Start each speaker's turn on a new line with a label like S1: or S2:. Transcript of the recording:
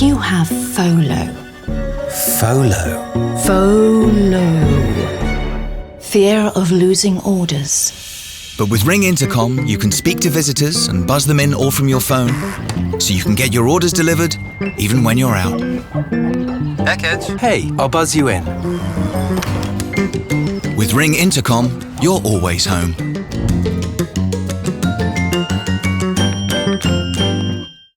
S1: You have FOLO.
S2: FOLO?
S1: FOLO. Fear of losing orders.
S3: But with Ring Intercom, you can speak to visitors and buzz them in all from your phone, so you can get your orders delivered even when you're out.
S2: Package. Hey, I'll buzz you in.
S3: With Ring Intercom, you're always home.